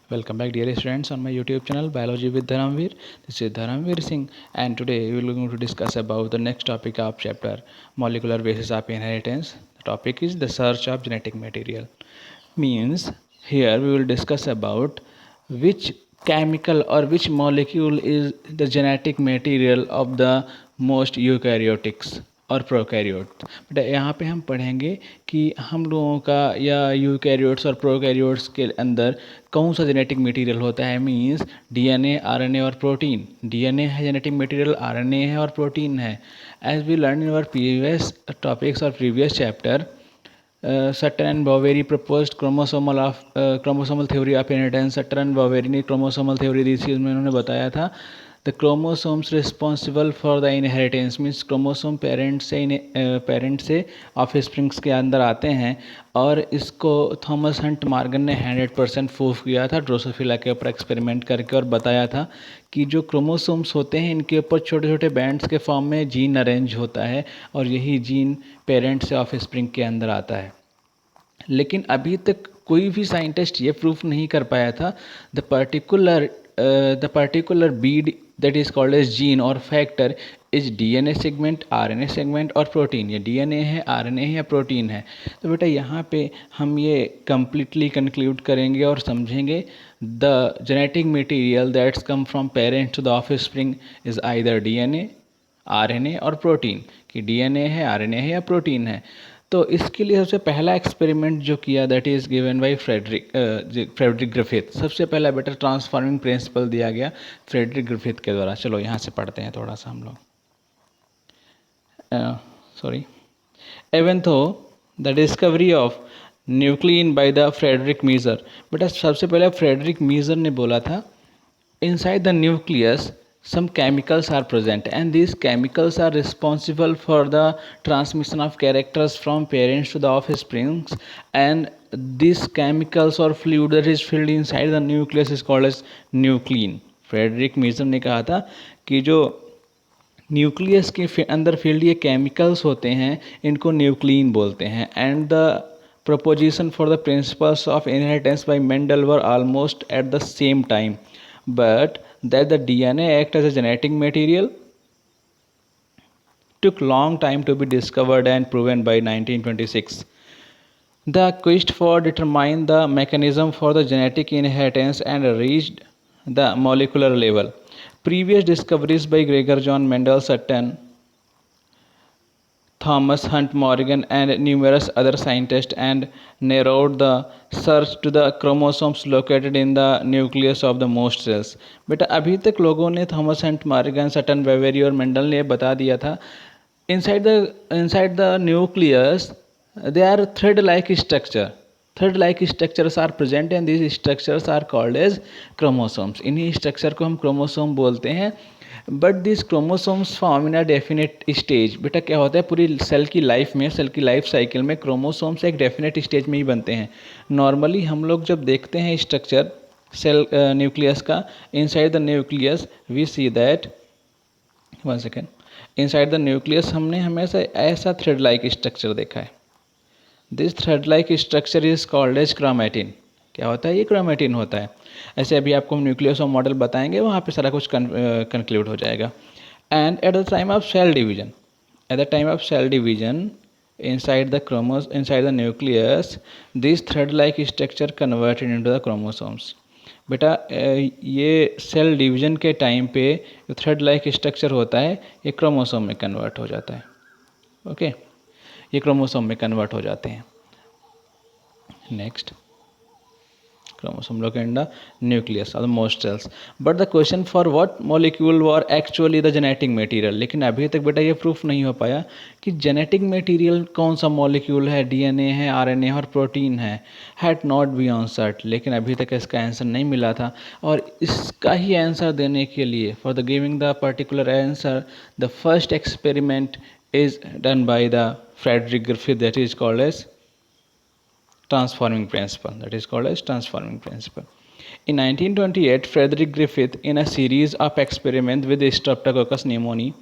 Welcome back, dear students, on my YouTube channel Biology with Dharamveer. This is Dharamveer Singh, and today we are going to discuss about the next topic of chapter Molecular Basis of Inheritance. The topic is the search of genetic material. Means here we will discuss about which chemical or which molecule is the genetic material of the most eukaryotics और prokaryote. बेटा यहाँ पे हम पढ़ेंगे कि हम लोगों का या यूकैरियोट्स और प्रोकैरियोट्स के अंदर कौन सा जेनेटिक मटेरियल होता है। मींस डीएनए, आरएनए और प्रोटीन। डीएनए है जेनेटिक मटेरियल, आरएनए है और प्रोटीन है। As we learn in our previous topics और previous chapter, Sutton and Boveri proposed chromosomal theory of inheritance. Sutton and Boveri ने chromosomal theory दी थी, उसमें उन्होंने बताया था the chromosomes responsible for the inheritance. Means chromosome parent से offsprings के अंदर आते हैं, और इसको थॉमस हंट मॉर्गन ने 100% प्रूफ किया था ड्रोसोफिला के ऊपर एक्सपेरिमेंट करके, और बताया था कि जो क्रोमोसोम्स होते हैं इनके ऊपर छोटे छोटे बैंड्स के फॉर्म में जीन अरेंज होता है, और यही जीन पेरेंट से ऑफ स्प्रिंग के अंदर आता है। लेकिन अभी तक कोई भी साइंटिस्ट ये प्रूफ नहीं कर पाया था the particular bead that is called as gene और factor is DNA segment, RNA segment और प्रोटीन। ये डीएनए है, आरएनए है या प्रोटीन है। तो बेटा यहाँ पे हम ये कंप्लीटली कंक्लूड करेंगे और समझेंगे the genetic material that's come from parents to the offspring is either DNA, RNA और प्रोटीन, कि डीएनए है, आरएनए है या प्रोटीन है। तो इसके लिए सबसे पहला एक्सपेरिमेंट जो किया that is given by Frederick Griffith. सबसे पहला बेटा ट्रांसफॉर्मिंग प्रिंसिपल दिया गया फ्रेडरिक ग्रिफिथ के द्वारा। चलो यहाँ से पढ़ते हैं थोड़ा सा हम लोग। Even though the discovery of nuclein by the Frederick Miescher. बेटा सबसे पहले फ्रेडरिक मीजर ने बोला था inside the nucleus some chemicals are present, and these chemicals are responsible for the transmission of characters from parents to the offsprings, and these chemicals or fluid that is filled inside the nucleus is called as nuclein. Frederick Miescher ने कहा था कि जो nucleus के अंदर field ये chemicals होते हैं इनको न्यूक्लियन बोलते हैं। And the proposition for the principles of inheritance by Mendel were almost at the same time, but that the DNA act as a genetic material took long time to be discovered and proven by 1926. The quest for determine the mechanism for the genetic inheritance and reached the molecular level. Previous discoveries by Gregor John Mendel, Sutton, Thomas Hunt Morgan and numerous other scientists and narrowed the search to the chromosomes located in the nucleus of the most cells. बेटा अभी तक लोगों ने Thomas Hunt Morgan, Sutton, बेवेरी और Mendel ने बता दिया था inside the nucleus there are thread-like structure. Thread-like structures are present and these structures are called as chromosomes. इन्हीं स्ट्रक्चर को हम क्रोमोसोम बोलते हैं। But this chromosomes form in a definite stage. बेटा क्या होता है, पूरी सेल की लाइफ में, सेल की लाइफ साइकिल में क्रोमोसोम्स एक डेफिनेट स्टेज में ही बनते हैं। नॉर्मली हम लोग जब देखते हैं स्ट्रक्चर सेल न्यूक्लियस का, inside the nucleus we see that, one second, inside the nucleus हमने हमेशा ऐसा थ्रेड लाइक स्ट्रक्चर देखा है। This thread like structure is called as chromatin. क्या होता है, ये क्रोमैटिन होता है। ऐसे अभी आपको हम न्यूक्लियस और मॉडल बताएंगे, वहाँ पे सारा कुछ कंक्लूड हो जाएगा। And at the time of cell division, at the time of cell division inside the nucleus this thread like structure converted into the chromosomes. बेटा ये सेल डिवीजन के टाइम पे जो थ्रेड लाइक स्ट्रक्चर होता है ये क्रोमोसोम में convert हो जाता है। ओके, ये क्रोमोसोम में कन्वर्ट हो जाते हैं। Next, chromosome located in the nucleus of the most cells. But the question for what molecule were actually the genetic material. लेकिन अभी तक बेटा ये प्रूफ नहीं हो पाया कि जेनेटिक मटेरियल कौन सा मॉलिक्यूल है, डीएनए है, आरएनए और प्रोटीन है। हैड नॉट बी आंसर्ड, लेकिन अभी तक इसका आंसर नहीं मिला था। और इसका ही आंसर देने के लिए, for the giving the particular answer, the first experiment is done by the Frederick Griffith, that is called as transforming principle, that is called as transforming principle. In 1928 Frederick Griffith in a series of experiments with Streptococcus pneumoniae,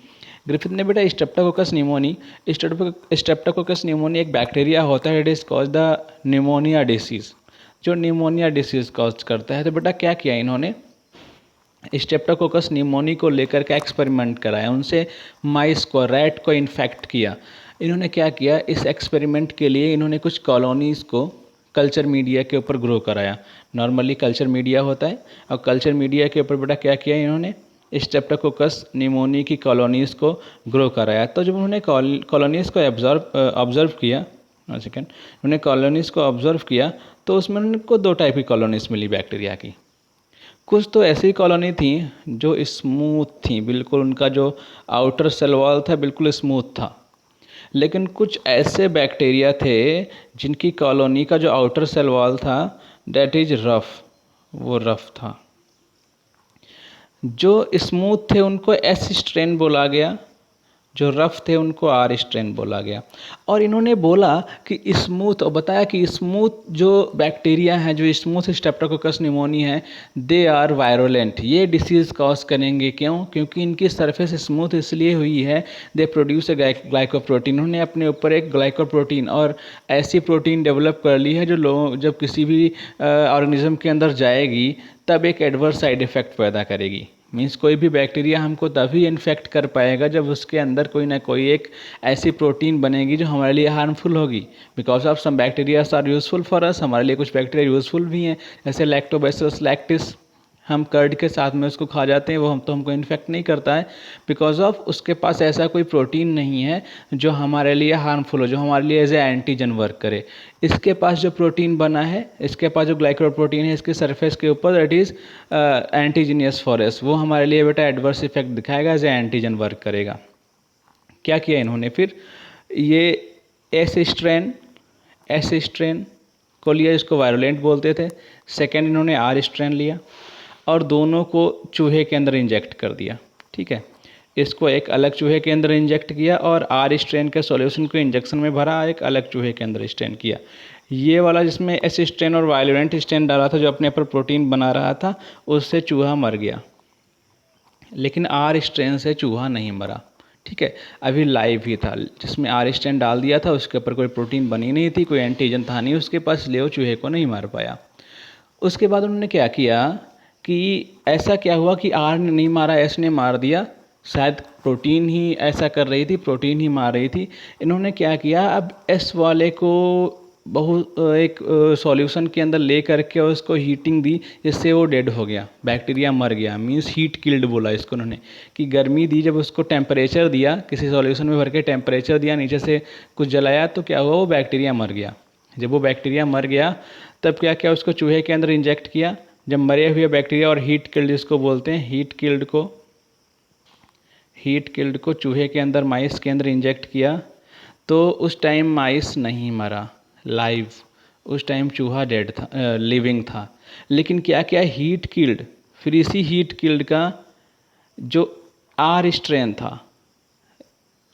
Griffith ने बेटा Streptococcus pneumoniae एक bacteria होता है, it is cause the pneumonia disease, जो pneumonia disease cause करता है। तो बेटा क्या किया इन्होंने, स्ट्रेप्टोकोकस निमोनी को लेकर के एक्सपेरिमेंट कराया, उनसे माइस को, रैट को इन्फेक्ट किया। इन्होंने क्या किया, इस एक्सपेरिमेंट के लिए इन्होंने कुछ कॉलोनीज़ को कल्चर मीडिया के ऊपर ग्रो कराया। नॉर्मली कल्चर मीडिया होता है, और कल्चर मीडिया के ऊपर बेटा क्या किया इन्होंने, स्ट्रेप्टोकोकस निमोनी की कॉलोनीज़ को ग्रो कराया। तो जब उन्होंने कॉलोनीज़ को ऑब्ज़र्व किया, सेकेंड, उन्होंने कॉलोनीज़ को ऑब्ज़र्व किया तो उसमें उनको दो टाइप की कॉलोनीज़ मिली बैक्टीरिया की। कुछ तो ऐसी कॉलोनी थी जो स्मूथ थी, बिल्कुल उनका जो आउटर सेल वॉल था बिल्कुल स्मूथ था। लेकिन कुछ ऐसे बैक्टीरिया थे जिनकी कॉलोनी का जो आउटर सेल वॉल था दैट इज रफ, वो रफ था। जो स्मूथ थे उनको एस स्ट्रेन बोला गया, जो रफ थे उनको आर स्ट्रेन बोला गया। और इन्होंने बोला कि स्मूथ, और बताया कि स्मूथ जो बैक्टीरिया हैं, जो स्मूथ स्ट्रेप्टोकोकस निमोनी है, दे आर वायरोलेंट, ये डिसीज़ कॉज करेंगे। क्यों? क्योंकि इनकी सरफेस स्मूथ इसलिए हुई है, दे प्रोड्यूस ए ग्लाइकोप्रोटीन, उन्होंने अपने ऊपर एक ग्लाइकोप्रोटीन और ऐसी प्रोटीन डेवलप कर ली है जो लोग जब किसी भी ऑर्गेनिज्म के अंदर जाएगी तब एक एडवर्स साइड इफ़ेक्ट पैदा करेगी। मीन्स कोई भी बैक्टीरिया हमको तभी इन्फेक्ट कर पाएगा जब उसके अंदर कोई ना कोई एक ऐसी प्रोटीन बनेगी जो हमारे लिए हार्मफुल होगी। Because of some bacterias are useful for us, हमारे लिए कुछ बैक्टीरिया यूज़फुल भी हैं, जैसे लैक्टोबैसिलस लैक्टिस, हम कर्ड के साथ में उसको खा जाते हैं, वो हमको इन्फेक्ट नहीं करता है, बिकॉज ऑफ उसके पास ऐसा कोई प्रोटीन नहीं है जो हमारे लिए हार्मफुल हो, जो हमारे लिए एज ए एंटीजन वर्क करे। इसके पास जो प्रोटीन बना है, इसके पास जो ग्लाइकोप्रोटीन है इसके सरफेस के ऊपर, दैट इज़ एंटीजीनियस फॉर अस, वो हमारे लिए बेटा एडवर्स इफेक्ट दिखाएगा, एज ए एंटीजन वर्क करेगा। क्या किया इन्होंने फिर, ये एस स्ट्रेन को लिया, इसको वायरोलेंट बोलते थे। सेकेंड इन्होंने आर स्ट्रेन लिया और दोनों को चूहे के अंदर इंजेक्ट कर दिया। ठीक है, इसको एक अलग चूहे के अंदर इंजेक्ट किया और आर स्ट्रेन के सॉल्यूशन को इंजेक्शन में भरा, एक अलग चूहे के अंदर स्ट्रेन किया। ये वाला जिसमें एस स्ट्रेन और वायलेंट स्ट्रेन डाला था, जो अपने पर प्रोटीन बना रहा था, उससे चूहा मर गया, लेकिन आर स्ट्रेन से चूहा नहीं मरा। ठीक है, अभी लाइव ही था, जिसमें आर स्ट्रेन डाल दिया था उसके ऊपर कोई प्रोटीन बनी नहीं थी, कोई एंटीजन था नहीं उसके पास, इसलिए वो चूहे को नहीं मार पाया। उसके बाद उन्होंने क्या किया कि ऐसा क्या हुआ कि आर ने नहीं मारा, एस ने मार दिया, शायद प्रोटीन ही ऐसा कर रही थी, प्रोटीन ही मार रही थी। इन्होंने क्या किया, अब एस वाले को एक सॉल्यूशन के अंदर ले करके उसको हीटिंग दी, जिससे वो डेड हो गया, बैक्टीरिया मर गया। मीन्स हीट किल्ड बोला इसको उन्होंने, कि गर्मी दी, जब उसको टेम्परेचर दिया, किसी सॉल्यूशन में भर के टेम्परेचर दिया, नीचे से कुछ जलाया, तो क्या हुआ, वो बैक्टीरिया मर गया। जब वो बैक्टीरिया मर गया तब क्या किया, उसको चूहे के अंदर इंजेक्ट किया। जब मरे हुए बैक्टीरिया, और हीट किल्ड जिसको बोलते हैं, हीट किल्ड को चूहे के अंदर, माइस के अंदर इंजेक्ट किया, तो उस टाइम माइस नहीं मरा लाइव, उस टाइम चूहा डेड था, लिविंग था। लेकिन क्या क्या, हीट किल्ड, फिर इसी हीट किल्ड का जो आर स्ट्रेन था,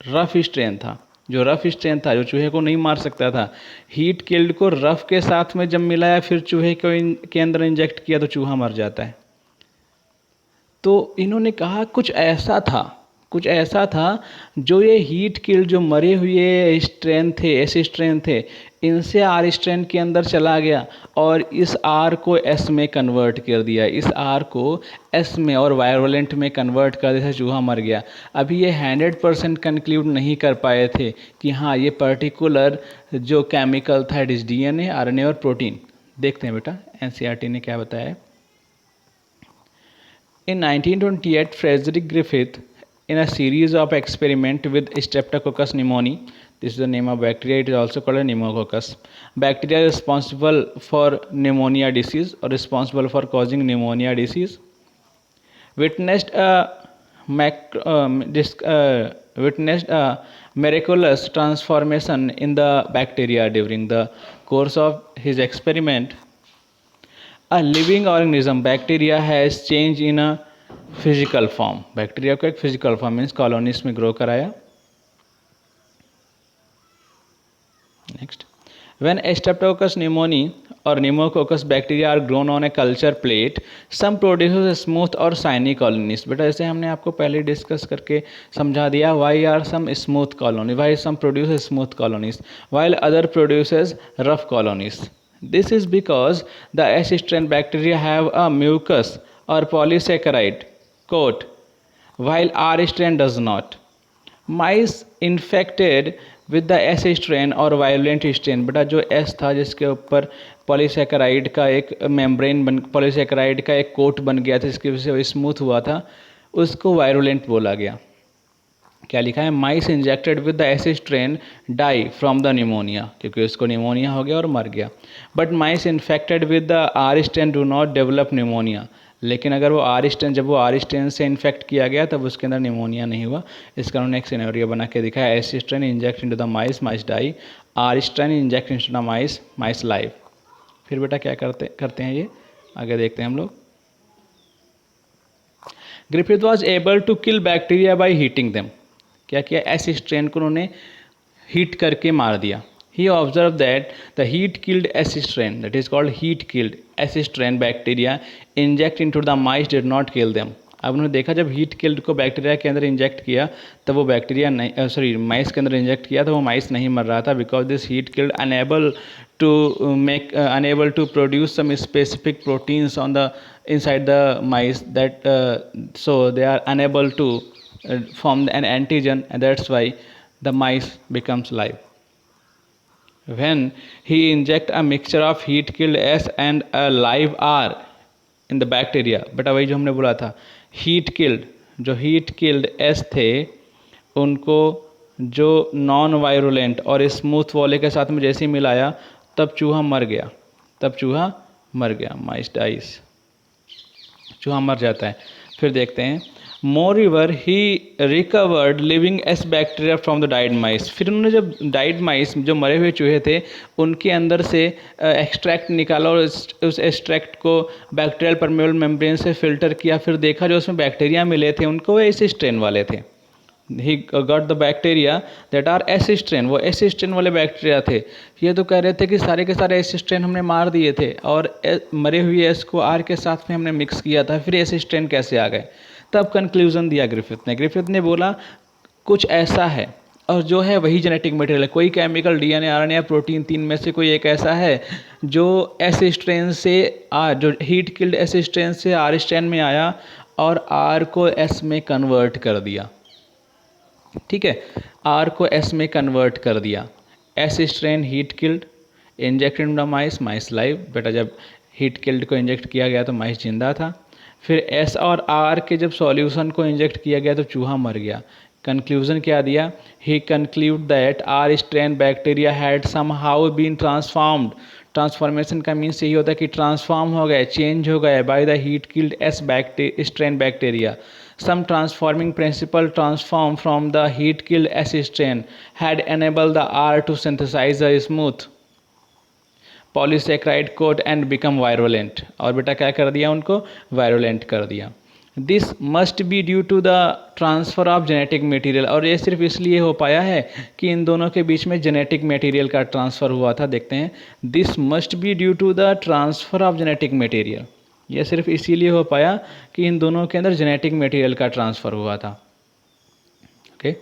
रफ स्ट्रेन था, जो चूहे को नहीं मार सकता था, हीट किल्ड को रफ के साथ में जब मिलाया, फिर चूहे को के अंदर इंजेक्ट किया, तो चूहा मर जाता है। तो इन्होंने कहा कुछ ऐसा था जो ये हीट किल्ड, जो मरे हुए स्ट्रेन थे, ऐसे स्ट्रेन थे, इनसे आर स्ट्रेन के अंदर चला गया और इस आर को एस में कन्वर्ट कर दिया, इस आर को एस में और वायरोलेंट में कन्वर्ट कर दिया, चूहा मर गया। अभी ये 100% कंक्लूड नहीं कर पाए थे कि हाँ ये पर्टिकुलर जो केमिकल था, इट इज़ DNA, RNA और प्रोटीन। देखते हैं बेटा NCERT ने क्या बताया है। In 1928, Frederick Griffith, in a series of experiments with Streptococcus pneumoniae, this is the name of bacteria, it is also called a pneumococcus. Bacteria responsible for pneumonia disease or responsible for causing pneumonia disease, witnessed a miraculous transformation in the bacteria during the course of his experiment. A living organism, bacteria, has changed in a physical form. Bacteria को एक physical form means colonies में grow कराया। Next, when Streptococcus pneumoniae or pneumococcus bacteria are grown on a culture plate, some produces smooth और shiny colonies. बेटा जैसे हमने आपको पहले डिस्कस करके समझा दिया, why are some smooth colonies, why some produces smooth colonies while other produces rough colonies. This is because the S strain bacteria have a mucus or polysaccharide coat, while R strain does not. Mice infected with the S strain और violent strain, बेटा जो S था जिसके ऊपर polysaccharide का एक membrane polysaccharide का एक कोट बन गया था जिसकी वजह से वो स्मूथ हुआ था, उसको वायरुलेंट बोला गया। क्या लिखा है, mice injected with the S strain die from the pneumonia, क्योंकि उसको निमोनिया हो गया और मर गया। But mice infected with the R strain do not develop pneumonia, लेकिन अगर वो आर स्ट्रेन, जब वो आर स्ट्रेन से इन्फेक्ट किया गया तब उसके अंदर निमोनिया नहीं हुआ। इसका उन्होंने एक सिनेरियो बना के दिखाया, S strain inject into the mice, mice die, R strain inject into the mice, mice live. फिर बेटा क्या करते हैं ये, आगे देखते हैं हम लोग। Griffith was able to kill bacteria by heating them, क्या किया, एस स्ट्रेन को उन्होंने हीट करके मार दिया। He observed that the heat killed S strain, that is called heat killed S strain bacteria inject into the mice did not kill them. अब उन्होंने देखा जब हीट किल्ड को बैक्टीरिया के अंदर इंजेक्ट किया तब वो बैक्टीरिया नहीं, सॉरी माइस के अंदर इंजेक्ट किया तो वो माइस नहीं मर रहा था, because this heat killed unable to produce some specific proteins on the inside the mice that so they are unable to form an antigen, and that's why the mice becomes live. When he inject a mixture of heat killed S and a live R in the bacteria, बेटा वही जो हमने बोला था, heat killed, जो heat killed S थे उनको जो नॉन वायरुलेंट और स्मूथ वाले के साथ में जैसे ही मिलाया तब चूहा मर गया, माइस डाइस, चूहा मर जाता है। फिर देखते हैं, moreover he recovered living S bacteria from the died mice, फिर उन्होंने जब डाइड माइस जो मरे हुए चूहे थे उनके अंदर से एक्सट्रैक्ट निकाला और उस एक्सट्रैक्ट को बैक्टीरियल परमेबल मेम्ब्रेन से फिल्टर किया, फिर देखा जो उसमें बैक्टीरिया मिले थे उनको एस स्ट्रेन वाले थे। He got the bacteria that R S strain, वो एस स्ट्रेन वाले बैक्टीरिया थे। ये तो कह रहे थे कि सारे के सारे एस स्ट्रेन हमने मार दिए थे और मरे हुए एस को आर के साथ में हमने मिक्स किया था, फिर एस स्ट्रेन कैसे आ गए। तब कंक्लूजन दिया ग्रिफिथ ने बोला कुछ ऐसा है और जो है वही जेनेटिक मटेरियल है, कोई केमिकल डीएनए आरएनए या प्रोटीन, तीन में से कोई एक ऐसा है जो एस स्ट्रेन से जो हीट किल्ड एस स्ट्रेन से आर स्ट्रेन में आया और आर को एस में कन्वर्ट कर दिया। ठीक है, आर को एस में कन्वर्ट कर दिया। S strain heat killed injected in the mice, mice live, बेटा जब हीट किल्ड को इंजेक्ट किया गया तो माइस जिंदा था। फिर एस और आर के जब सॉल्यूशन को इंजेक्ट किया गया तो चूहा मर गया। कंक्लूजन क्या दिया, he concluded that R strain bacteria had somehow been transformed, transformation का मीन्स यही होता है कि ट्रांसफॉर्म हो गए, चेंज हो गए by the heat killed S strain bacteria. Some transforming principle transformed from the heat killed S strain had enabled the R to synthesize a smooth polysaccharide coat and become virulent, और बेटा क्या कर दिया, उनको virulent कर दिया। This must be due to the transfer of genetic material, और ये सिर्फ इसलिए हो पाया है कि इन दोनों के बीच में जेनेटिक मटेरियल का ट्रांसफ़र हुआ था। देखते हैं, This must be due to the transfer of genetic material, यह सिर्फ इसीलिए हो पाया कि इन दोनों के अंदर जेनेटिक मटेरियल का ट्रांसफ़र हुआ था। Okay,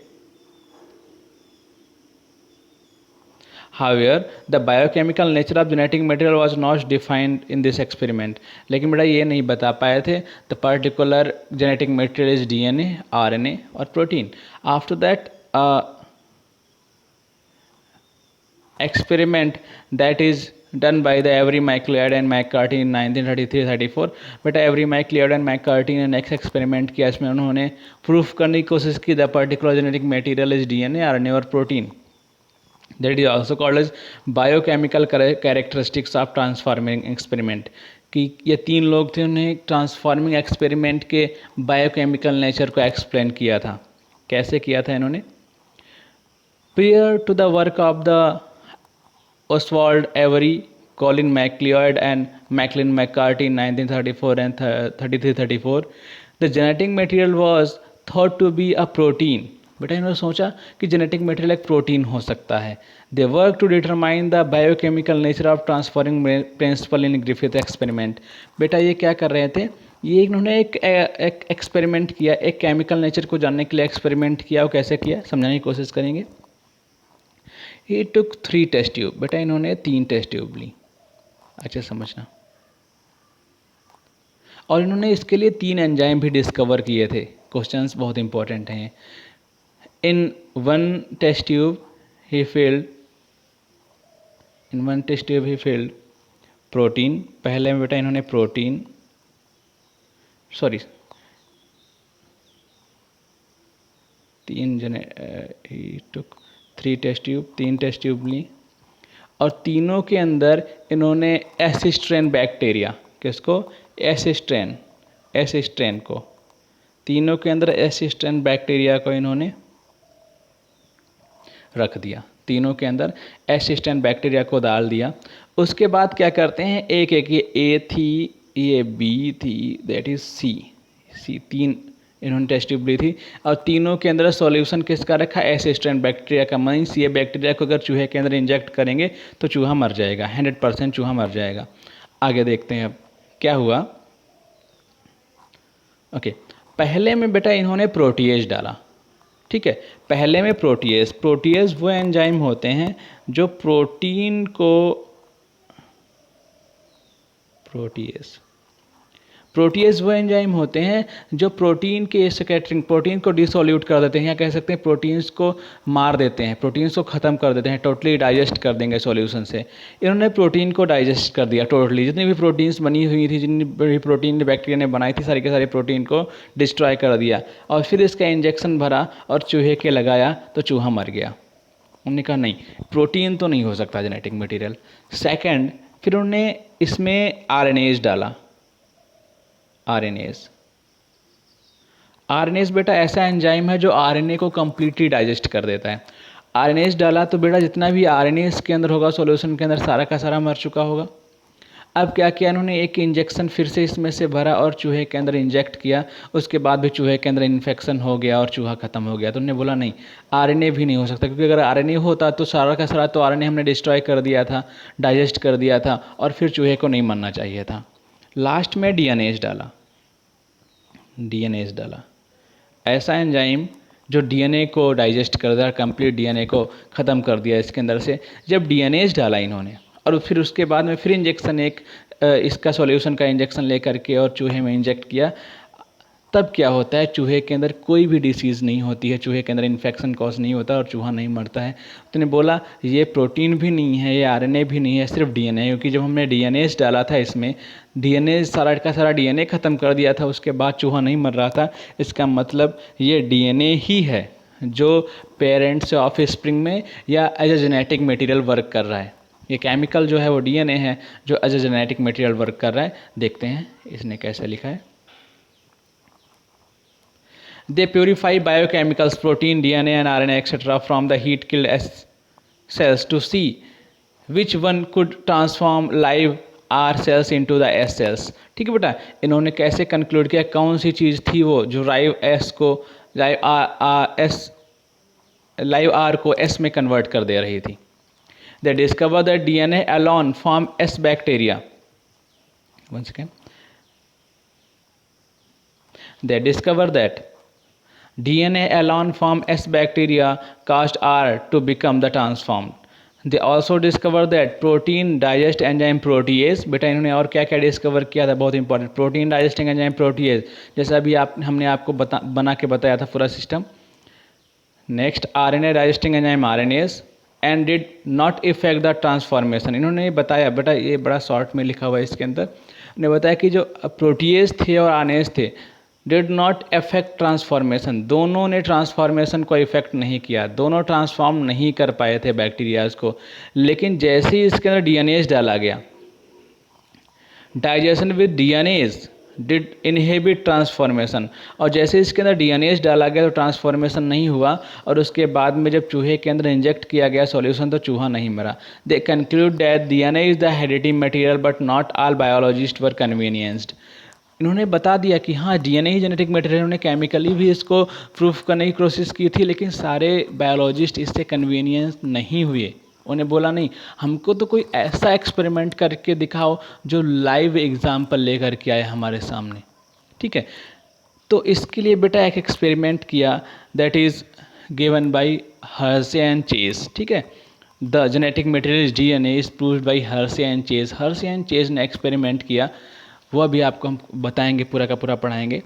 However, the biochemical nature of genetic material was not defined in this experiment, लेकिन बेटा ये नहीं बता पाए थे the particular genetic material is DNA, RNA और protein. After that experiment that is done by the Avery McLeod and McCarthy in 1933-34, बेटा Avery MacLeod and McCarty ने नेक्स्ट एक्सपेरिमेंट किया, इसमें उन्होंने प्रूफ करने की कोशिश की the particular genetic material is DNA, RNA और protein, that is also called as biochemical characteristics of transforming experiment, कि ये तीन लोग थे, उन्हें ट्रांसफॉर्मिंग एक्सपेरिमेंट के बायोकेमिकल नेचर को एक्सप्लेन किया था। कैसे किया था इन्होंने, prior to the work of the Oswald Avery, Colin McLeod and Macklin McCarthy in 1934 and 33-34, the genetic material was thought to be a protein. बेटा इन्होंने सोचा कि जेनेटिक मटेरियल एक प्रोटीन हो सकता है। They work to determine the biochemical nature of transforming principle in Griffith experiment. बेटा ये क्या कर रहे थे, ये इन्होंने एक एक्सपेरिमेंट किया, एक केमिकल नेचर को जानने के लिए एक्सपेरिमेंट किया। वो कैसे किया समझाने की कोशिश करेंगे। He took 3 टेस्ट ट्यूब, बेटा इन्होंने 3 टेस्ट ट्यूब ली। अच्छे समझना। और इन्होंने इसके लिए 3 एंजाइम भी डिस्कवर किए थे। क्वेश्चंस बहुत इंपॉर्टेंट हैं। इन वन टेस्ट ट्यूब ही field in one test tube ही फील्ड प्रोटीन। पहले में बेटा इन्होंने प्रोटीन सॉरी तीन जने ही took 3 test tube 3 test tube ली और तीनों के अंदर इन्होंने एसिस्ट्रेन बैक्टीरिया किसको एसिस्ट्रेन को तीनों के अंदर एसिस्ट्रेन बैक्टीरिया को इन्होंने रख दिया। तीनों के अंदर एसिस्ट्रेन बैक्टीरिया को डाल दिया। उसके बाद क्या करते हैं, एक एक ये ए थी, ये बी थी, दैट इज सी 3 इन्होंने टेस्ट ट्यूब ली थी और तीनों के अंदर सॉल्यूशन किसका रखा, एसिस्ट्रेन बैक्टीरिया का। मीन्स ये बैक्टीरिया को अगर चूहे के अंदर इंजेक्ट करेंगे तो चूहा मर जाएगा, 100% चूहा मर जाएगा। आगे देखते हैं अब क्या हुआ। ओके, पहले में बेटा इन्होंने प्रोटीएज डाला। ठीक है, पहले में प्रोटीएज वो एंजाइम होते हैं जो प्रोटीन को प्रोटीएज वो एंजाइम होते हैं जो प्रोटीन के स्कैटरिंग प्रोटीन को डिसोल्यूट कर देते हैं, या कह सकते हैं प्रोटीन्स को मार देते हैं, प्रोटीन्स को ख़त्म कर देते हैं, टोटली डाइजेस्ट कर देंगे सॉल्यूशन से। इन्होंने प्रोटीन को डाइजेस्ट कर दिया टोटली। जितनी भी प्रोटीन्स बनी हुई थी, जितनी भी प्रोटीन बैक्टीरिया ने बनाई थी, सारी के सारे प्रोटीन को डिस्ट्रॉय कर दिया और फिर इसका इंजेक्शन भरा और चूहे के लगाया तो चूहा मर गया। उन्होंने कहा नहीं, प्रोटीन तो नहीं हो सकता जेनेटिक मटेरियल। सेकंड, फिर उन्होंने इसमें आरएनएज डाला। आरएनएज बेटा ऐसा एंजाइम है जो आरएनए को कम्प्लीटली डाइजेस्ट कर देता है। आरएनएज डाला तो बेटा जितना भी आरएनए इसके अंदर होगा सॉल्यूशन के अंदर, सारा का सारा मर चुका होगा। अब क्या किया इन्होंने, एक इंजेक्शन फिर से इसमें से भरा और चूहे के अंदर इंजेक्ट किया। उसके बाद भी चूहे के अंदर इन्फेक्शन हो गया और चूहा खत्म हो गया। तो उन्होंने बोला नहीं, आरएनए भी नहीं हो सकता, क्योंकि अगर आरएनए होता तो सारा का सारा तो आरएनए हमने डिस्ट्रॉय कर दिया था, डाइजेस्ट कर दिया था और फिर चूहे को नहीं मरना चाहिए था। लास्ट में डीएनएज डाला। ऐसा एंजाइम जो डीएनए को डाइजेस्ट कर दिया, कंप्लीट डीएनए को ख़त्म कर दिया इसके अंदर से। जब डीएनएज डाला इन्होंने और फिर उसके बाद में फिर इंजेक्शन इसका सॉल्यूशन का इंजेक्शन लेकर के और चूहे में इंजेक्ट किया, तब क्या होता है, चूहे के अंदर कोई भी डिसीज़ नहीं होती है, चूहे के अंदर इन्फेक्शन कॉज नहीं होता और चूहा नहीं मरता है। तो ने बोला ये प्रोटीन भी नहीं है, ये आरएनए भी नहीं है, सिर्फ डीएनए। क्योंकि जब हमने डीएनएज डाला था इसमें, डीएनए सारा का सारा डीएनए ख़त्म कर दिया था, उसके बाद चूहा नहीं मर रहा था। इसका मतलब ये डीएनए ही है जो पेरेंट्स ऑफ स्प्रिंग में या as a genetic material work कर रहा है। ये केमिकल जो है वो डीएनए है जो as a genetic material work कर रहा है। देखते हैं इसने कैसे लिखा है। They purify biochemicals, protein, DNA and RNA etc. from the heat-killed cells to see which one could transform live R cells into the S cells। ठीक है बेटा, इन्होंने कैसे कंक्लूड किया, कौन सी चीज़ थी वो जो लाइव आर को S में कन्वर्ट कर दे रही थी। They discover that DNA alone form S bacteria। Once again, they discover that DNA alone form S bacteria caused R to become the transformed। They also discover that protein digest enzyme protease। बेटा इन्होंने और क्या क्या discover किया था, बहुत important, protein digesting enzyme protease, जैसा अभी हमने आपको बना के बताया था पूरा system. Next RNA digesting enzyme RNase and did not effect the transformation. इन्होंने बताया, बेटा ये बड़ा शॉर्ट में लिखा हुआ है इसके अंदर, उन्होंने बताया कि जो प्रोटीएज थे और RNase थे डिड नॉट इफेक्ट ट्रांसफॉर्मेशन, दोनों ने ट्रांसफॉर्मेशन को इफेक्ट नहीं किया, दोनों ट्रांसफॉर्म नहीं कर पाए थे बैक्टीरियाज को। लेकिन जैसे ही इसके अंदर डीएनएज डाला गया, digestion with DNAs did inhibit transformation, और जैसे इसके अंदर डीएनएज डाला गया तो ट्रांसफॉर्मेशन नहीं हुआ और उसके बाद में जब चूहे के अंदर इंजेक्ट किया गया सॉल्यूशन तो चूहा नहीं मरा। They conclude that DNA is the hereditary material but not all biologist were convinced. इन्होंने बता दिया कि हाँ डीएनए ही जेनेटिक मटेरियल, उन्होंने केमिकली भी इसको प्रूफ करने की कोशिश की थी, लेकिन सारे बायोलॉजिस्ट इससे कन्वीनियंस नहीं हुए। उन्हें बोला नहीं, हमको तो कोई ऐसा एक्सपेरिमेंट करके दिखाओ जो लाइव एग्जाम्पल लेकर के आए हमारे सामने। ठीक है, तो इसके लिए बेटा एक एक्सपेरिमेंट किया, that is given by Hershey and Chase. ठीक है, the genetic material is DNA is proved by Hershey and Chase. Hershey and Chase ने एक्सपेरिमेंट किया, वो अभी आपको हम बताएंगे, पूरा का पूरा पढ़ाएंगे।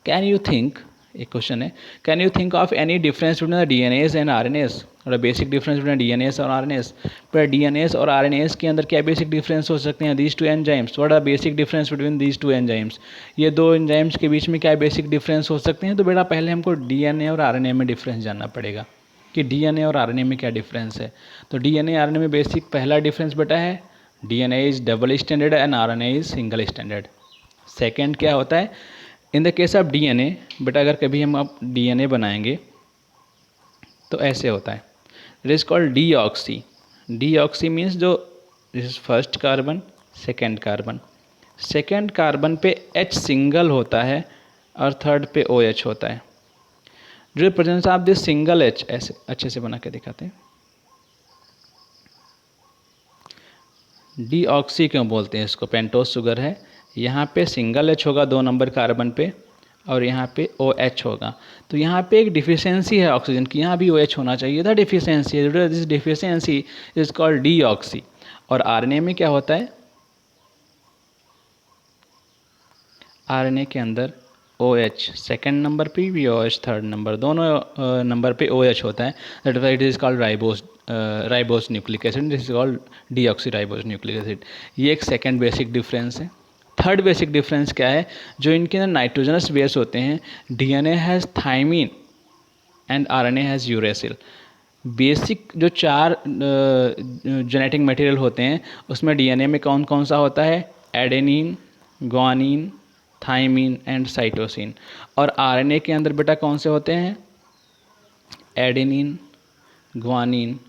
कैन यू थिंक, एक क्वेश्चन है, can you think of any difference between the DNAs and RNAs, और बेसिक डिफरेंस बिटवीन डीएनएस और आरएनएस। पर डीएनएस और आरएनएस के अंदर क्या बेसिक डिफरेंस हो सकते हैं? These two enzymes, what are basic difference between these two enzymes, ये दो एंजाइम्स के बीच में क्या बेसिक डिफरेंस हो सकते हैं? तो बेटा पहले हमको डीएनए और आरएनए में डिफरेंस जानना पड़ेगा कि डीएनए और आरएनए में क्या डिफरेंस है। तो डीएनए आरएनए में बेसिक पहला डिफरेंस बेटा है DNA is double standard and RNA is single standard. Second क्या होता है, in the case of DNA, बेटा अगर कभी हम अब डीएनए बनाएंगे तो ऐसे होता है, it is called deoxy. Deoxy means जो this is first carbon, second carbon पे H सिंगल होता है और थर्ड पे OH होता है। जो presence of this single H, ऐसे अच्छे से बना के दिखाते हैं। डीऑक्सी क्यों बोलते हैं इसको? पेंटोज शुगर है, यहाँ पे सिंगल H होगा 2 नंबर कार्बन पे और यहाँ पे OH होगा। तो यहाँ पे एक डिफिशियंसी है ऑक्सीजन की, यहाँ भी OH होना चाहिए था, डिफिशियंसी है। This deficiency is called deoxy. और आरएनए में क्या होता है? आरएनए के अंदर OH सेकेंड नंबर पे भी, OH थर्ड नंबर, दोनों नंबर पे OH होता है। That why it is called ribose nucleic acid, this is called deoxy ribose nucleic acid. ये एक सेकेंड बेसिक डिफरेंस है। थर्ड बेसिक डिफरेंस क्या है? जो इनके अंदर नाइट्रोजनस बेस होते हैं, DNA has thymine and RNA has uracil. Basic जो 4 जेनेटिक मटेरियल होते हैं उसमें डीएनए में कौन कौन सा होता है? Adenine, guanine, thymine and cytosine. और आरएनए के अंदर बेटा कौन से होते हैं? Adenine, guanine,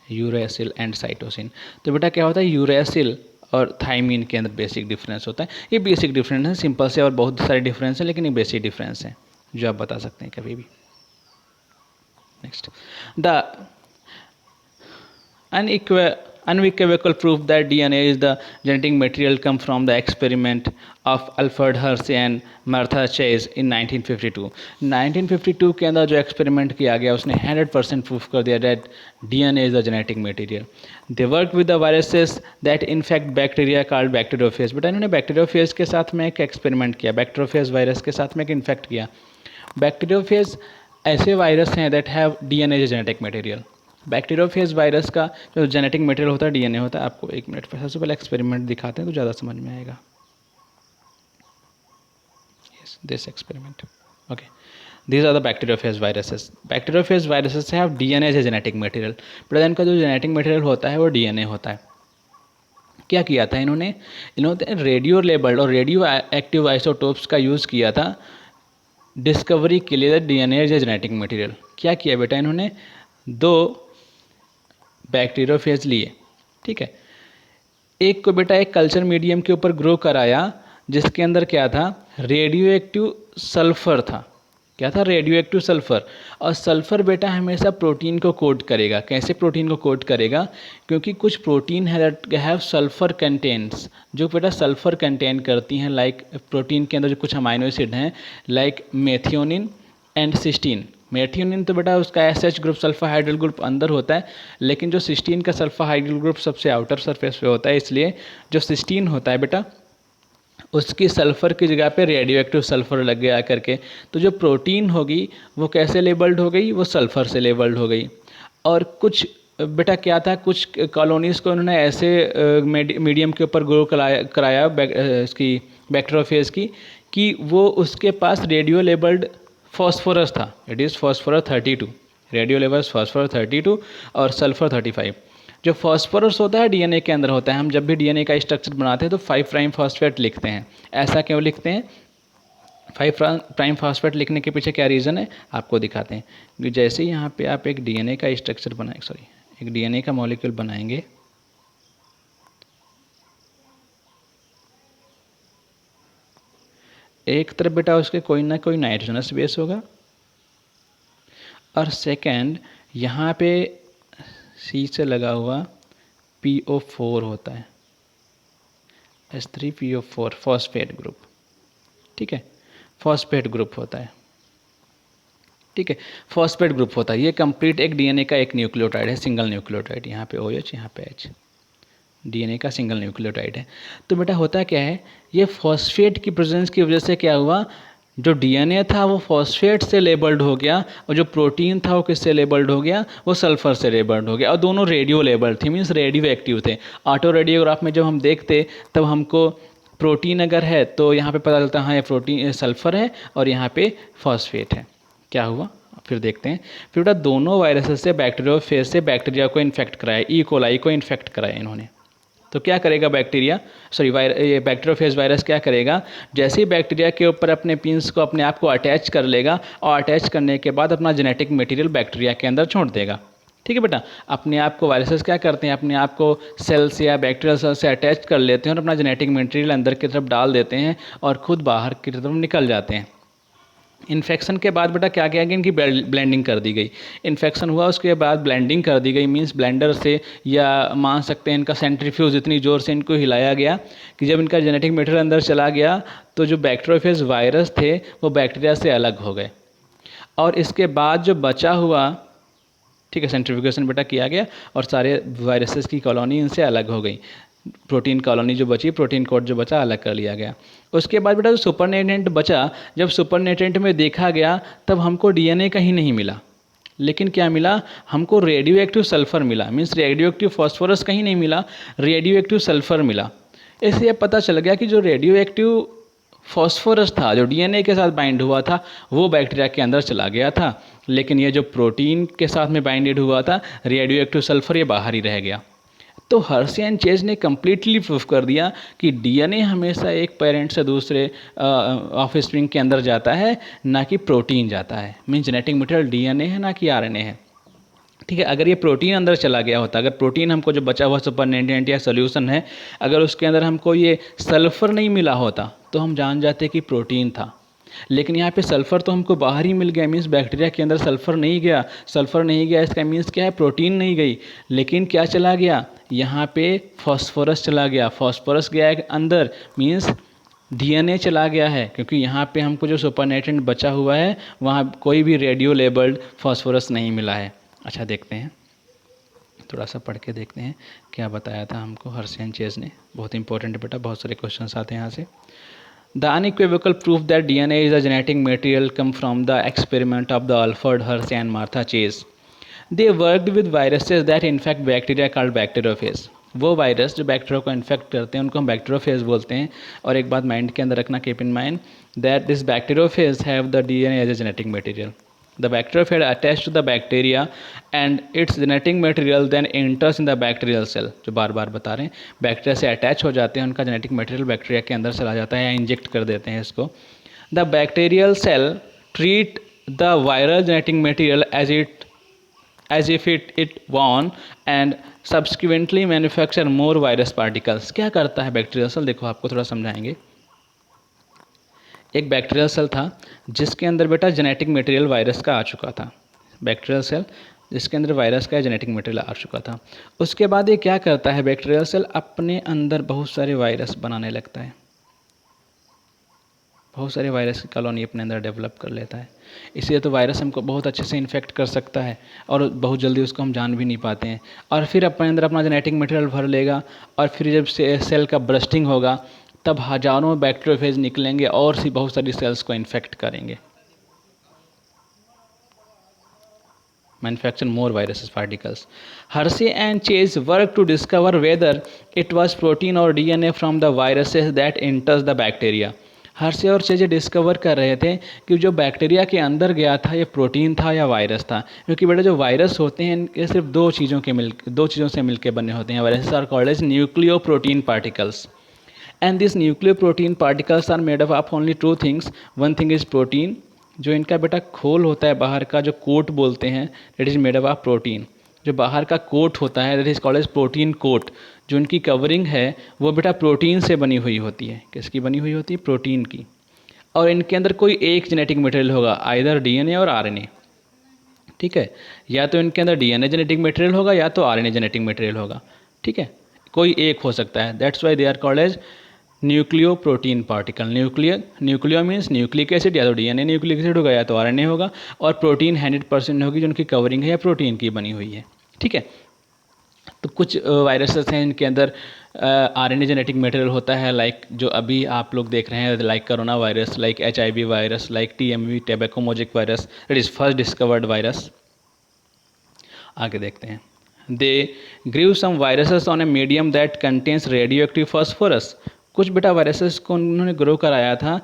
uracil and cytosine. तो बेटा क्या होता है? यूरेसिल और थाइमिन के अंदर बेसिक डिफरेंस होता है। ये बेसिक डिफरेंस है, सिंपल से, और बहुत सारे डिफरेंस हैं, लेकिन ये बेसिक डिफरेंस है जो आप बता सकते हैं कभी भी। Next, the unequivocal proof that DNA is the genetic material come from the experiment of Alfred Hershey and Martha Chase in 1952। 1952 के अंदर जो एक्सपेरिमेंट किया गया उसने 100% प्रूफ कर दिया that DNA is the genetic material। They worked with the viruses that infect bacteria called bacteriophage। बेटा इन्होंने बैक्टीरियोफेज के साथ में एक एक्सपेरिमेंट किया, बैक्टीरियोफेज वायरस के साथ में एक इन्फेक्ट किया। बैक्टीरियोफेज ऐसे वायरस हैं that have DNA as genetic material. Bacteriophage virus का जो जेनेटिक मटेरियल होता है डीएनए होता है। आपको एक मिनट, सबसे पहले एक्सपेरिमेंट दिखाते हैं तो ज़्यादा समझ में आएगा। Yes, this experiment, okay, these are the bacteriophage viruses. Bacteriophage viruses have DNA as genetic material. But इनका जो जेनेटिक मटेरियल होता है वो डीएनए होता है। क्या किया था इन्होंने रेडियो लेबल्ड और रेडियो एक्टिव आइसोटोप्स का यूज़ किया था डिस्कवरी के लिए डीएनए एज जेनेटिक मटेरियल। क्या किया बेटा इन्होंने? 2 बैक्टीरियोफेज लिए, ठीक है। एक को बेटा एक कल्चर मीडियम के ऊपर ग्रो कराया जिसके अंदर क्या था? रेडियो एक्टिव सल्फर था। क्या था? Radio active sulphur. और सल्फर बेटा हमेशा प्रोटीन को कोट करेगा। कैसे प्रोटीन को कोट करेगा? क्योंकि कुछ प्रोटीन है दैट हैव सल्फर कंटेंट्स, जो बेटा सल्फर कंटेन करती हैं। लाइक प्रोटीन के अंदर जो कुछ अमाइनो एसिड हैं like methionine and cysteine. Methionine तो बेटा उसका SH group sulphydryl group अंदर होता है, लेकिन जो सिस्टीन का सल्फर हाइड्रल ग्रुप सबसे आउटर सरफेस पे होता है। इसलिए जो सिस्टीन होता है बेटा उसकी सल्फ़र की जगह पे रेडियो एक्टिव सल्फ़र लग गया करके, तो जो प्रोटीन होगी वो कैसे लेबल्ड हो गई? वो सल्फ़र से लेबल्ड हो गई। और कुछ बेटा क्या था, कुछ कॉलोनीज़ को उन्होंने ऐसे मीडियम के ऊपर ग्रो कराया इसकी बैक्टीरियोफेज की कि वो उसके पास रेडियो लेबल्ड फॉस्फोरस था। It is phosphorus 32, radio labels phosphorus 32 और सल्फ़र 35। जो फॉस्फोरस होता है डीएनए के अंदर होता है। हम जब भी डीएनए का स्ट्रक्चर बनाते हैं तो 5 प्राइम फॉस्फेट लिखते हैं। ऐसा क्यों लिखते हैं? 5 प्राइम फॉस्फेट लिखने के पीछे क्या रीज़न है आपको दिखाते हैं। कि जैसे यहाँ पे आप एक डीएनए का स्ट्रक्चर एक डीएनए का मॉलिक्यूल बनाएंगे, एक तरफ बेटा उसके कोई ना कोई नाइट्रोजनस बेस होगा और सेकंड यहाँ पे C से लगा हुआ PO4 होता है, H3PO4 फॉस्फेट ग्रुप, ठीक है, फॉस्फेट ग्रुप होता है। ठीक है। फॉस्फेट ग्रुप होता है, ये कंप्लीट एक डीएनए का एक न्यूक्लियोटाइड है, सिंगल न्यूक्लियोटाइड, यहाँ पे OH यहाँ पे H, डीएनए का सिंगल न्यूक्लियोटाइड है। तो बेटा होता क्या है, ये फॉस्फेट की प्रेजेंस की वजह से क्या हुआ, जो डीएनए था वो फॉस्फेट से लेबल्ड हो गया, और जो प्रोटीन था वो किससे लेबल्ड हो गया, वो सल्फर से लेबल्ड हो गया, और दोनों रेडियो लेबल्ड थे, मीन्स रेडियो एक्टिव थे। ऑटो रेडियोग्राफ में जब हम देखते तब हमको प्रोटीन अगर है तो यहाँ पे पता चलता है हाँ ये प्रोटीन सल्फर है और यहाँ पे फॉस्फेट है। क्या हुआ फिर देखते हैं। फिर बेटा दोनों वायरसेस से बैक्टीरियोफेज से बैक्टीरिया को इन्फेक्ट कराया, ई कोलाई को इन्फेक्ट कराया इन्होंने। तो क्या करेगा बैक्टीरिया, सॉरी ये बैक्टीरियोफेज वायरस क्या करेगा, जैसे ही बैक्टीरिया के ऊपर अपने पिंस को अपने आप को अटैच कर लेगा, और अटैच करने के बाद अपना जेनेटिक मटेरियल बैक्टीरिया के अंदर छोड़ देगा। ठीक है बेटा, अपने आप को वायरसेस क्या करते हैं, अपने आप को सेल्स या बैक्टीरियल सेल्स से अटैच कर लेते हैं और अपना जेनेटिक मटेरियल अंदर की तरफ डाल देते हैं और खुद बाहर की तरफ निकल जाते हैं। इन्फेक्शन के बाद बेटा क्या किया गया, इनकी ब्लेंडिंग कर दी गई। इन्फेक्शन हुआ उसके बाद ब्लेंडिंग कर दी गई, मींस ब्लेंडर से, या मान सकते हैं इनका सेंट्रीफ्यूज इतनी ज़ोर से इनको हिलाया गया कि जब इनका जेनेटिक मटेरियल अंदर चला गया तो जो बैक्टीरियोफेज वायरस थे वो बैक्टीरिया से अलग हो गए। और इसके बाद जो बचा हुआ, ठीक है, सेंट्रीफ्यूगेशन बेटा किया गया और सारे वायरसेस की कॉलोनी इनसे अलग हो गई। प्रोटीन कॉलोनी जो बची, प्रोटीन कोड जो बचा अलग कर लिया गया। उसके बाद बेटा जो सुपरनेटेंट बचा, जब सुपरनेटेंट में देखा गया तब हमको डीएनए कहीं नहीं मिला, लेकिन क्या मिला हमको, रेडियो एक्टिव सल्फर मिला, मीन्स रेडियो एक्टिव फॉस्फोरस कहीं नहीं मिला, रेडियो एक्टिव सल्फर मिला। इससे अब पता चल गया कि जो रेडियो एक्टिव फॉस्फोरस था जो डीएनए के साथ बाइंड हुआ था वो बैक्टीरिया के अंदर चला गया था, लेकिन ये जो प्रोटीन के साथ में बाइंडेड हुआ था रेडियो एक्टिव सल्फर, ये बाहर ही रह गया। तो हर्शी एंड चेज ने कम्प्लीटली प्रूफ कर दिया कि डीएनए हमेशा एक पेरेंट से दूसरे ऑफस्प्रिंग के अंदर जाता है, ना कि प्रोटीन जाता है। मीन जेनेटिक मटेरियल डीएनए है ना कि आरएनए है। ठीक है, अगर ये प्रोटीन अंदर चला गया होता, अगर प्रोटीन हमको जो बचा हुआ सुपरनेटेंट या सोल्यूशन है, अगर उसके अंदर हमको ये सल्फर नहीं मिला होता तो हम जान जाते कि प्रोटीन था। लेकिन यहाँ पे सल्फ़र तो हमको बाहर ही मिल गया, मीन्स बैक्टीरिया के अंदर सल्फ़र नहीं गया। सल्फ़र नहीं गया इसका मीन्स क्या है, प्रोटीन नहीं गई। लेकिन क्या चला गया, यहाँ पे फॉस्फोरस चला गया। फॉस्फोरस गया है अंदर, मीन्स डीएनए चला गया है, क्योंकि यहाँ पे हमको जो सुपरनेटेंट बचा हुआ है वहाँ कोई भी रेडियो लेबल्ड फॉस्फोरस नहीं मिला है। अच्छा देखते हैं, थोड़ा सा पढ़ के देखते हैं क्या बताया था हमको हर्शी एंड चेज ने। बहुत इंपॉर्टेंट बेटा, बहुत सारे क्वेश्चन आते हैं यहाँ से। The unequivocal proof that DNA is a genetic material come from the experiment of the Alfred Hershey and Martha Chase. They worked with viruses that infect bacteria called bacteriophage. वो virus जो bacteria को infect करते हैं उनको हम bacteriophage बोलते हैं। और एक बात माइंड के अंदर रखना, keep in mind that this bacteriophage have the DNA as a genetic material. The bacteriophage attached to the bacteria and its genetic material then enters in the bacterial cell. जो बार बार बता रहे हैं, बैक्टीरिया से attach हो जाते हैं, उनका genetic material bacteria के अंदर चला जाता है या इंजेक्ट कर देते हैं इसको. The bacterial cell treat the viral genetic material as if it want and subsequently manufacture more virus particles. क्या करता है बैक्टीरियल सेल, देखो आपको थोड़ा समझाएंगे. एक बैक्टीरियल सेल था जिसके अंदर बेटा जेनेटिक मटेरियल वायरस का आ चुका था. बैक्टीरियल सेल जिसके अंदर वायरस का जेनेटिक मटेरियल आ चुका था. उसके बाद ये क्या करता है, बैक्टीरियल सेल अपने अंदर बहुत सारे वायरस बनाने लगता है. बहुत सारे वायरस की कॉलोनी अपने अंदर डेवलप कर लेता है. इसलिए तो वायरस हमको बहुत अच्छे से इन्फेक्ट कर सकता है और बहुत जल्दी उसको हम जान भी नहीं पाते हैं. और फिर अपने अंदर अपना जेनेटिक मटेरियल भर लेगा और फिर जब सेल का ब्रस्टिंग होगा तब हजारों बैक्टीरियोफेज निकलेंगे और सी बहुत सारी सेल्स को इन्फेक्ट करेंगे. Manufacture more viruses particles. Hershey and Chase worked to discover whether it was protein or DNA from the viruses that enters the bacteria. Hershey और चेज डिस्कवर कर रहे थे कि जो बैक्टीरिया के अंदर गया था ये प्रोटीन था या वायरस था. क्योंकि बेटा जो वायरस होते हैं ये सिर्फ दो चीज़ों से मिलकर बने होते हैं. Viruses are called as nucleoprotein particles. And these nucleoprotein particles are made up of only two things. One thing is protein, जो इनका बेटा खोल होता है बाहर का, जो कोट बोलते हैं, that is made up of protein. जो बाहर का कोट होता है that is called as protein coat. जो इनकी कवरिंग है वो बेटा प्रोटीन से बनी हुई होती है. किसकी बनी हुई होती है, प्रोटीन की. और इनके अंदर कोई एक जेनेटिक मटेरियल होगा, आइदर डीएनए और आरएनए. ठीक है, या तो इनके अंदर डीएनए जेनेटिक मटेरियल होगा या तो आरएनए जेनेटिक मटेरियल होगा. ठीक है, कोई एक हो सकता है. That's why they are called as nucleo protein particle. Nucleo means nucleic acid, या तो डीएनए न्यूक्लिक एसिड होगा या तो आरएनए होगा, और प्रोटीन 100% होगी जो उनकी कवरिंग है या प्रोटीन की बनी हुई है। ठीक है, तो कुछ वायरसेस हैं इनके अंदर आरएनए जेनेटिक मटेरियल होता है, लाइक जो अभी आप लोग देख रहे हैं, like corona virus, like HIV virus, like TMV tobacco mosaic virus, it is first discovered virus. आगे देखते हैं। They grew some viruses on a medium that contains radioactive phosphorus. कुछ बेटा वायरसेस को उन्होंने ग्रो कराया था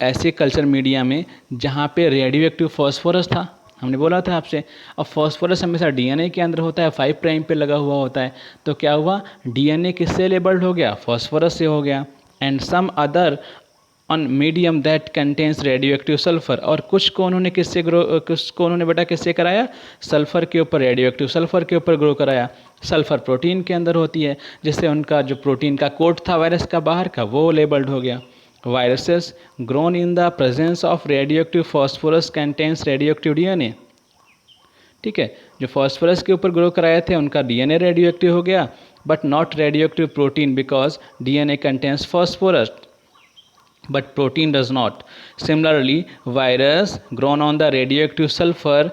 ऐसे कल्चर मीडिया में जहाँ पे रेडियो एक्टिव फॉस्फोरस था। हमने बोला था आपसे, अब फॉस्फोरस हमेशा डीएनए के अंदर होता है, 5 प्राइम पे लगा हुआ होता है, तो क्या हुआ, डीएनए किससे लेबल्ड हो गया, फॉस्फोरस से हो गया। And some other on medium that contains radioactive sulphur, और कुछ को उन्होंने बेटा किससे कराया, सल्फर के ऊपर, रेडियो एक्टिव सल्फर के ऊपर ग्रो कराया। सल्फर प्रोटीन के अंदर होती है, जिससे उनका जो प्रोटीन का कोट था वायरस का बाहर का, वो लेबल्ड हो गया। Viruses grown in the presence of radio active phosphorus contains radio active DNA. ठीक है, जो फॉस्फोरस के ऊपर ग्रो कराए थे उनका डीएनए रेडियो एक्टिव हो गया, but not radio active protein, because DNA contains phosphorus but protein does not. Similarly, virus grown on the radioactive sulfur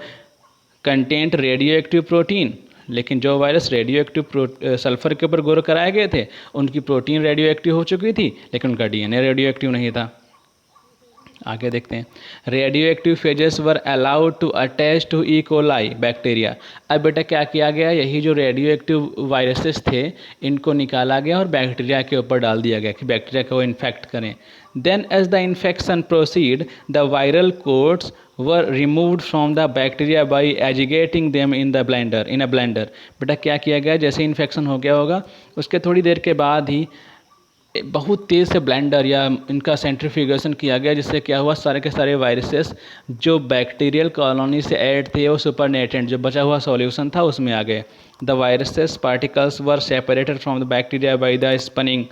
contained radioactive protein. लेकिन जो वायरस रेडियो एक्टिव सल्फर के ऊपर grow कराए गए थे उनकी प्रोटीन रेडियो एक्टिव हो चुकी थी, लेकिन उनका डीएनए रेडियो एक्टिव नहीं था। आगे देखते हैं। Radioactive phages were allowed to attach to E coli bacteria. अब बेटा क्या किया गया, यही जो रेडियो एक्टिव वायरसेस थे इनको निकाला गया और बैक्टीरिया के ऊपर डाल दिया गया कि बैक्टीरिया को इन्फेक्ट करें। Then as the infection proceed the viral coats were removed from the bacteria by agitating them in a blender. बेटा क्या किया गया, जैसे इन्फेक्शन हो गया होगा उसके थोड़ी देर के बाद ही बहुत तेज़ से ब्लेंडर या इनका सेंट्रीफ्यूगेशन किया गया, जिससे क्या हुआ, सारे के सारे वायरसेस जो बैक्टीरियल कॉलोनी से ऐड थे वो सुपरनेटेंट जो बचा हुआ सॉल्यूशन था उसमें आ गए। The viruses particles were separated from the bacteria by the spinning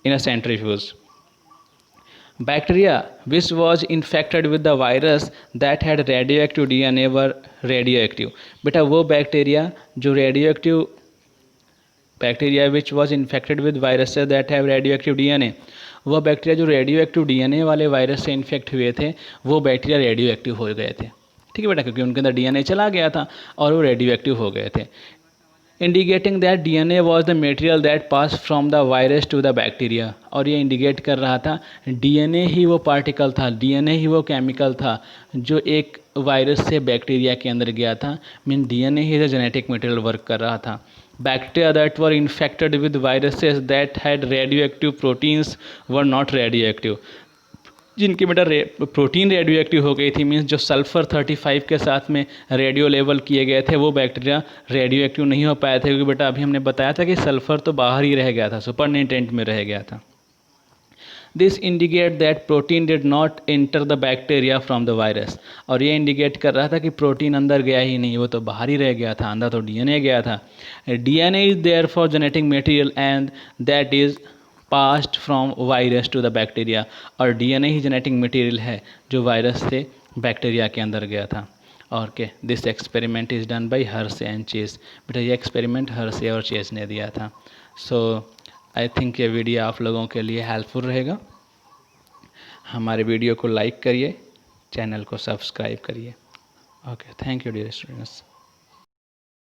in a centrifuge. Bacteria which was infected with the virus that had radioactive DNA were radioactive। बेटा वो बैक्टीरिया जो bacteria which was infected with viruses that have radio active DNA, वह bacteria जो radio active DNA वाले virus से infect हुए थे वो बैक्टीरिया रेडियो एक्टिव हो गए थे। ठीक है बेटा, क्योंकि उनके अंदर डीएनए चला गया था और वो रेडियो एक्टिव हो गए थे, indicating that DNA was the material that pass from the virus to the bacteria. और ये इंडिकेट कर रहा था डीएनए ही वो पार्टिकल था, डीएनए ही वो केमिकल था जो एक वायरस से बैक्टीरिया के अंदर गया था। Mean DNA he the genetic material work कर रहा था। Bacteria that were infected with viruses that had radioactive proteins were not radioactive। जिनकी बेटा प्रोटीन रेडियो एक्टिव हो गई थी, मीन्स जो सल्फ़र 35 के साथ में रेडियो लेवल किए गए थे वो बैक्टीरिया रेडियो एक्टिव नहीं हो पाए थे, क्योंकि बेटा अभी हमने बताया था कि सल्फ़र तो बाहर ही रह गया था, सुपरनेटेंट में रह गया था। This indicate that protein did not enter the bacteria from the virus. और ये इंडिकेट कर रहा था कि प्रोटीन अंदर गया ही नहीं, वो तो बाहर ही रह गया था, अंदर तो डीएनए गया था। DNA is there for genetic material and that is passed from virus to the bacteria. और डीएनए ही जेनेटिक मटेरियल है जो वायरस से बैक्टीरिया के अंदर गया था। और के this experiment is done by Hershey and Chase. बेटा ये एक्सपेरिमेंट हर्शे और चेस ने दिया था। सो आई थिंक ये वीडियो आप लोगों के लिए हेल्पफुल रहेगा। हमारे वीडियो को लाइक करिए, चैनल को सब्सक्राइब करिए। Okay, thank you dear students.